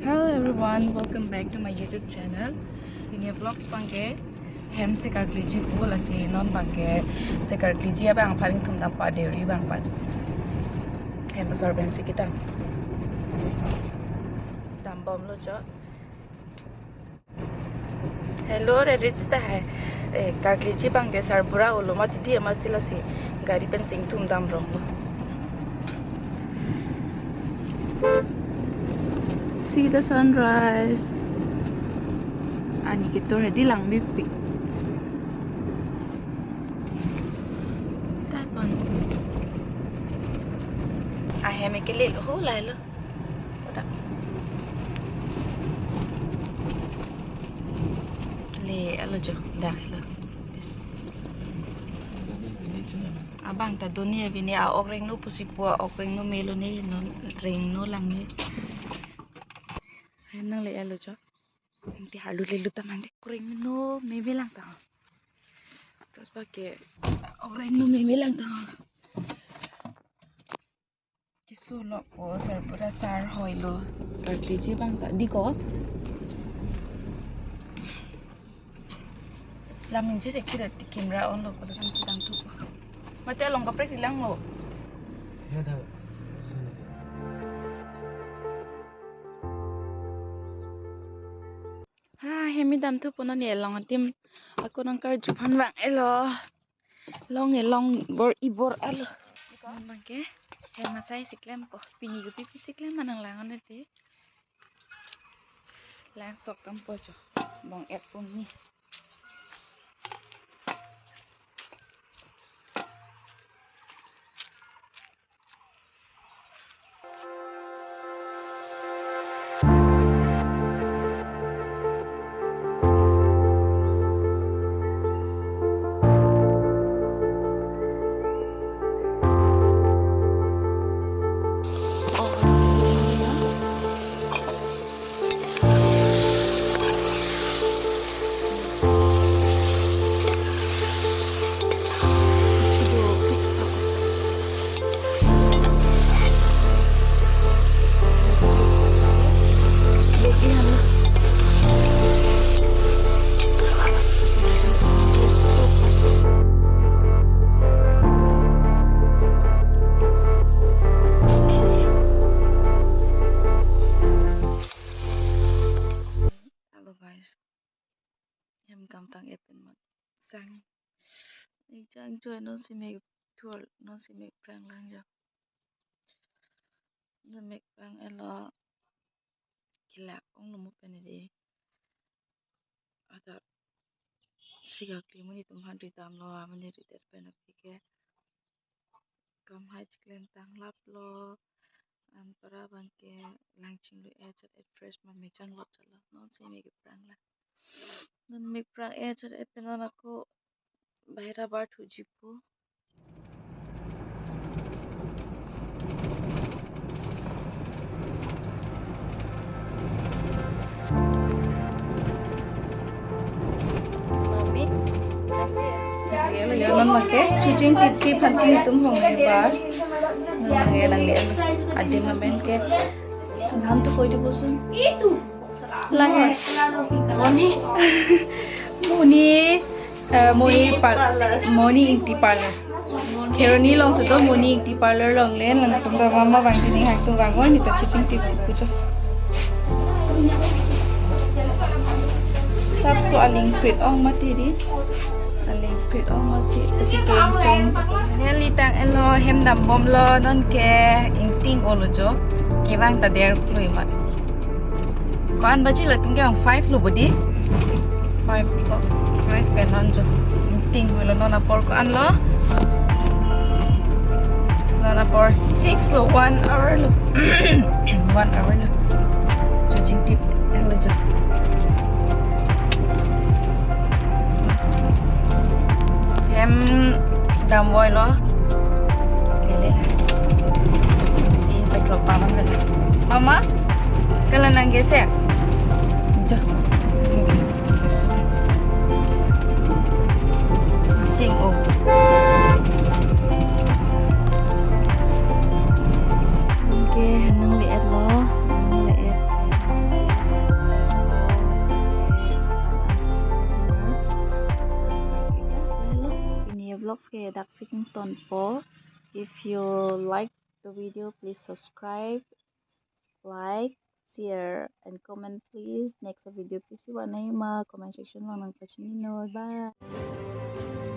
Hello everyone, welcome back to my YouTube channel. Ini vlogs bangke hem sekar kliji bola si non bangke sekar kliji apa ang paling thumdam pa deri bang pat hem absorbency kita dam bom lo cho hello redista hai kar kliji bangke sarbura olo ma tidi ama sila si gari pen sing thumdam rong lo. See the sunrise. Ani kita ready lang mipik. That one. I have make a little hole, Lila. What up? Le, alojo, dah lo. Abang ta dunia bini a orang no pusipua orang no melo ni no ring no lang ni. Nang le alo cho nanti halu lelu tamande kuring no me bilang tang terus pakai orang no me bilang tang kisu lo po sar pura sar hoilo kartliji bang tak di ko lamin je sekira di kamera on lo pada kan sedang tu mati along kaprek hilang lo ya dah. Hemi dam tu pun ni long tim aku nangkar jupan bang elo long bor ibor alo bang ke hema sai siklem po pini gu pipi siklem manang langan te lang sok tam po cho bong et pun ni tang epen mat sang ik jang joy non si me tour non si me prang lang ja non me prang elo kila ong no mo pen de ada siga klimuni tum han ri tam lo amani ri der pen apike kam hai chiklen tang lap lo an para bangke langching lu et fresh ma me chang lo chala non si me prang la non me prang et pen aku bahira bar thujipu mami ya yalan make chujing tipchi phansi tum hong bar nang lang le adim na men ke नाम तो कोई बोसून लगे मोनी मोनी मोनी इंटी पार्लर खेरनी लोंग से तो मोनी इंटी पार्लर लोंग ले लंग तुम तो मामा बांगजी हाक तुम बांगो नि त चिचिंग टिप्स पुचो सब सो अलिंग प्रिट ओंग मतिरी अलिंग प्रिट ओंग मसी अति गेम चोंग हेली तांग एलो हेम दम बम लो नन के इंटिंग ओलो जो Kibang ta der plui mat. Kuan baji la tung kyang 5 lo bodi. 5 penon jo. Ting wala nona por ko an lo. Nona por 6 lo 1 hour lo. 1 hour lo. Judging tip en lo jo. Hem dam boy lo. Lele. Petrol pump mama kalau nang geser ke dak sing ton po. If you like the video, please subscribe, like, share, and comment please. Next video please you wanna comment section lang ng pachinino. Bye.